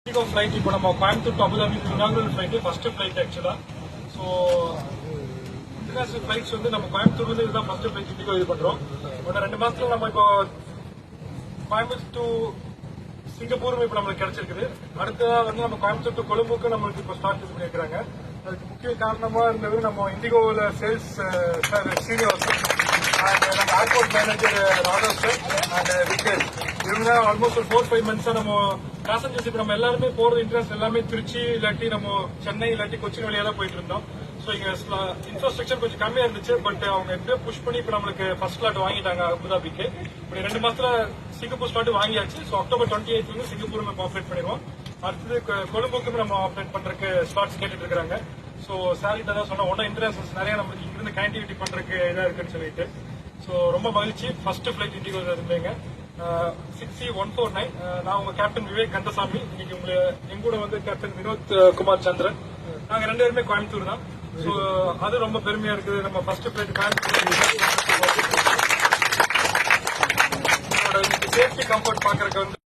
Flight இப்போ நம்ம Coimbatore to Abu Dhabi inaugural flight first flight ஆக்சுவலா. ஸோ இன்டர்நேஷனல் ஃபிளைட்ஸ் வந்து நம்ம கோயம்புத்தூர் வந்து இதுதான் ஃபர்ஸ்ட் ஃபிளைட் இண்டிகோ இது பண்றோம். ஒரு 2 மாசத்துல நம்ம இப்போ கோயம்புத்தூர் டு சிங்கப்பூரும் இப்போ நம்மளுக்கு கிடைச்சிருக்குது. அடுத்ததா வந்து நம்ம கோயம்புத்தூர் டு கொழும்புக்கு நம்மளுக்கு இப்போ ஸ்டார்ட் பண்ணியிருக்கிறாங்க. அதுக்கு முக்கிய காரணமா இருந்தது நம்ம இண்டிகோவில் சேல்ஸ் சார் சீனிவாசன் அண்ட் நம்ம ஏர்போர்ட் மேனேஜர் ராதவ் சார் அண்ட் விக்கேஷ் இவங்க ஆல்மோஸ்ட் ஒரு 4-5 மந்த்ஸா நம்ம பேசஞ்சர்ஸ் இப்போ நம்ம எல்லாருமே போறது இன்ட்ரெஸ்ட் எல்லாமே திருச்சி இல்லாட்டி நம்ம சென்னை இல்லாட்டி கொச்சின் வழியா தான் போயிட்டு இருந்தோம். ஸோ இங்க இன்ஃப்ராஸ்ட்ரக்சர் கொஞ்சம் கம்மியா இருந்துச்சு. பட் அவங்க எப்படியோ புஷ் பண்ணி இப்போ நம்மளுக்கு ஃபர்ஸ்ட் ஸ்லாட் வாங்கிட்டாங்க அபுதாபிக்கு. இப்படி 2 மாசத்துல சிங்கப்பூர் ஸ்லாட் வாங்கியாச்சு. ஸோ அக்டோபர் 28 வந்து சிங்கப்பூர் நம்ம ஆப்ரேட் பண்ணிடுவோம். அடுத்தது கொழும்புக்கும் நம்ம ஆப்ரேட் பண்றதுக்கு ஸ்லாட்ஸ் கேட்டுட்டு இருக்காங்க. ஸோ சாரிட்ட தான் சொன்ன ஒன்னும் இன்ட்ரெஸ்ட் நிறைய நம்மளுக்கு இங்கிருந்து கனெக்டிவிட்டி பண்றதுக்கு இதா இருக்குன்னு சொல்லிட்டு. ஸோ ரொம்ப மகிழ்ச்சி. ஃபர்ஸ்ட் ஃபிளைட் இண்டிகோ இருந்தீங்க 6C149. நான் உங்க கேப்டன் விவேக் கந்தசாமி. இன்னைக்கு உங்களை எங்கூட வந்து கேப்டன் வினோத் குமார் சந்திரன். நாங்க 2 பேருமே கோயம்புத்தூர் தான். ஸோ அது ரொம்ப பெருமையா இருக்குது. நம்ம first flight Coimbatore safety comfort பாக்குறதுக்கு வந்து